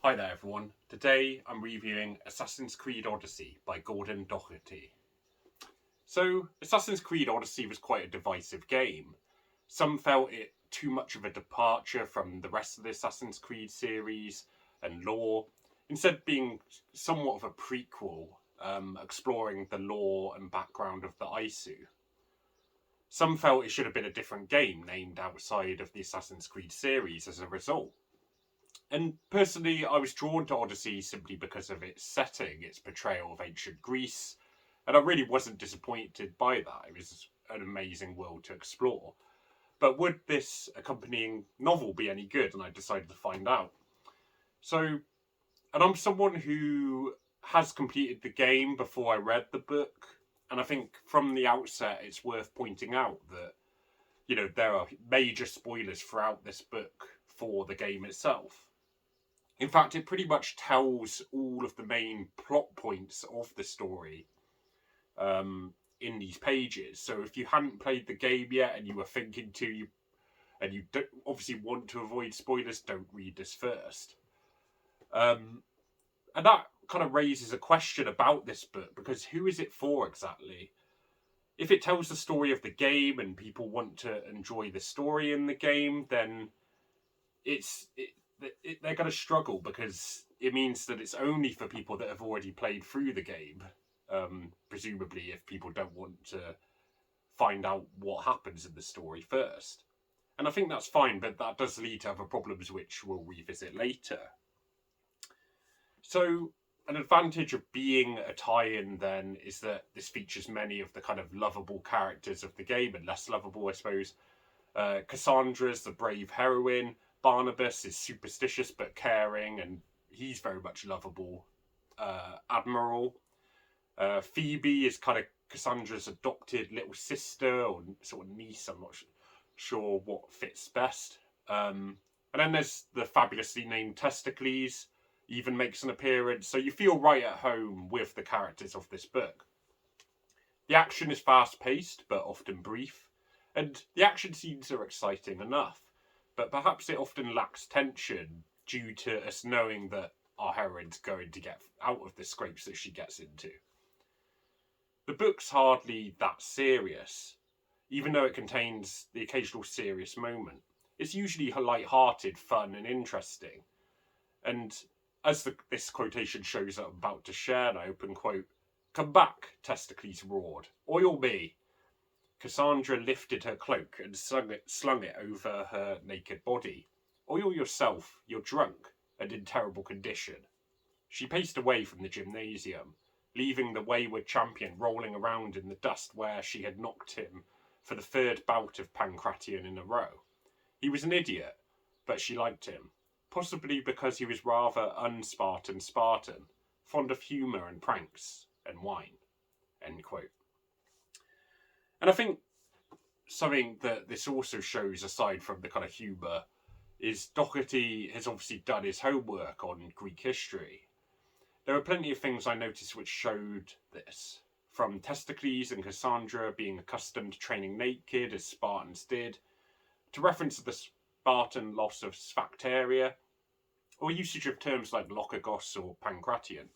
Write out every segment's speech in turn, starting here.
Hi there everyone, today I'm reviewing Assassin's Creed Odyssey by Gordon Doherty. So, Assassin's Creed Odyssey was quite a divisive game. Some felt it too much of a departure from the rest of the Assassin's Creed series and lore, instead being somewhat of a prequel, exploring the lore and background of the Isu. Some felt it should have been a different game named outside of the Assassin's Creed series as a result. And personally, I was drawn to Odyssey simply because of its setting, its portrayal of ancient Greece, and I really wasn't disappointed by that. It was an amazing world to explore. But would this accompanying novel be any good? And I decided to find out. So, and I'm someone who has completed the game before I read the book, and I think from the outset it's worth pointing out that, there are major spoilers throughout this book for the game itself. In fact, it pretty much tells all of the main plot points of the story in these pages. So if you hadn't played the game yet and you were thinking to, and you don't, obviously want to avoid spoilers, don't read this first. And that kind of raises a question about this book, because who is it for exactly? If it tells the story of the game and people want to enjoy the story in the game, then they're going to struggle, because it means that it's only for people that have already played through the game. Presumably, if people don't want to find out what happens in the story first. And I think that's fine, but that does lead to other problems which we'll revisit later. So, an advantage of being a tie-in then is that this features many of the kind of lovable characters of the game, and less lovable, I suppose. Kassandra's the brave heroine. Barnabas is superstitious but caring, and he's very much lovable. Admiral. Phoebe is kind of Cassandra's adopted little sister or sort of niece. I'm not sure what fits best. And then there's the fabulously named Testicles, even makes an appearance, so you feel right at home with the characters of this book. The action is fast-paced, but often brief, and the action scenes are exciting enough, but perhaps it often lacks tension due to us knowing that our heroine's going to get out of the scrapes that she gets into. The book's hardly that serious, even though it contains the occasional serious moment. It's usually light-hearted, fun, and interesting. And as this quotation shows that I'm about to share, an open quote, "Come back," Testicles roared. "Oil me." Kassandra lifted her cloak and slung it over her naked body. "Oil yourself, you're drunk and in terrible condition." She paced away from the gymnasium, leaving the wayward champion rolling around in the dust where she had knocked him for the third bout of Pancration in a row. He was an idiot, but she liked him. Possibly because he was rather un-Spartan, fond of humour and pranks and wine. End quote. And I think something that this also shows, aside from the kind of humour, is Doherty has obviously done his homework on Greek history. There are plenty of things I noticed which showed this, from Testicles and Kassandra being accustomed to training naked as Spartans did, to reference to the Spartan loss of Sphacteria, or usage of terms like Lokagos or Pancration.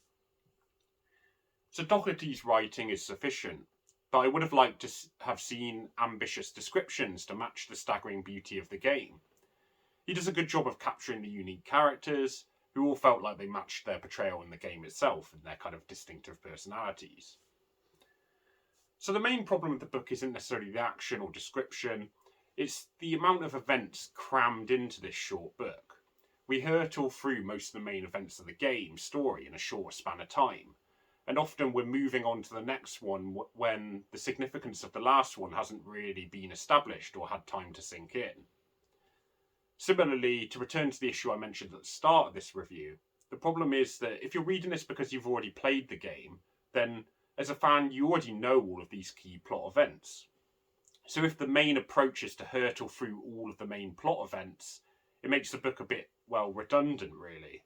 So Doherty's writing is sufficient, but I would have liked to have seen ambitious descriptions to match the staggering beauty of the game. He does a good job of capturing the unique characters, who all felt like they matched their portrayal in the game itself and their kind of distinctive personalities. So the main problem with the book isn't necessarily the action or description, it's the amount of events crammed into this short book. We hurtle through most of the main events of the game story in a short span of time, and often we're moving on to the next one when the significance of the last one hasn't really been established or had time to sink in. Similarly, to return to the issue I mentioned at the start of this review, the problem is that if you're reading this because you've already played the game, then as a fan you already know all of these key plot events. So if the main approach is to hurtle through all of the main plot events, it makes the book a bit, redundant really,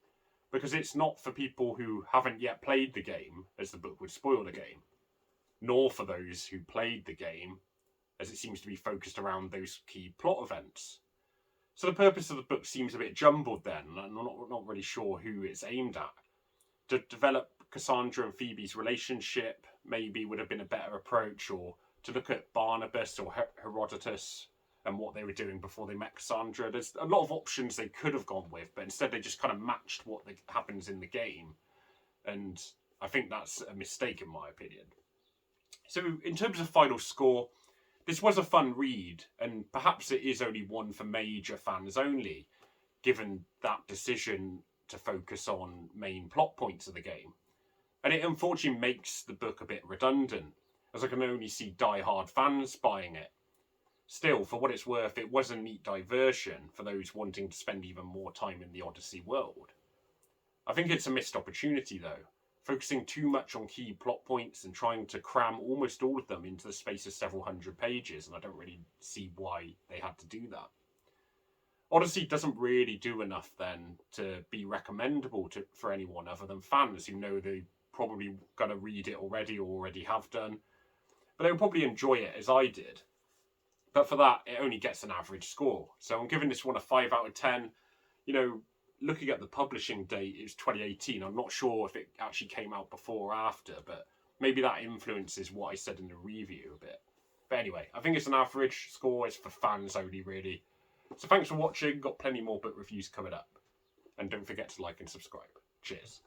because it's not for people who haven't yet played the game, as the book would spoil the game, nor for those who played the game, as it seems to be focused around those key plot events. So the purpose of the book seems a bit jumbled then, and I'm not really sure who it's aimed at. To develop Kassandra and Phoebe's relationship maybe would have been a better approach, or to look at Barnabas or Herodotus and what they were doing before they met Kassandra. There's a lot of options they could have gone with, but instead they just kind of matched what happens in the game. And I think that's a mistake in my opinion. So in terms of final score, this was a fun read, and perhaps it is only one for major fans only, given that decision to focus on main plot points of the game. And it unfortunately makes the book a bit redundant, as I can only see die-hard fans buying it. Still, for what it's worth, it was a neat diversion for those wanting to spend even more time in the Odyssey world. I think it's a missed opportunity though, focusing too much on key plot points and trying to cram almost all of them into the space of several hundred pages, and I don't really see why they had to do that. Odyssey doesn't really do enough then to be recommendable for anyone other than fans who know they're probably going to read it already or already have done, but they'll probably enjoy it as I did. But for that, it only gets an average score. So I'm giving this one a 5 out of 10. You know, looking at the publishing date, it was 2018. I'm not sure if it actually came out before or after, but maybe that influences what I said in the review a bit. But anyway, I think it's an average score. It's for fans only, really. So thanks for watching. Got plenty more book reviews coming up. And don't forget to like and subscribe. Cheers.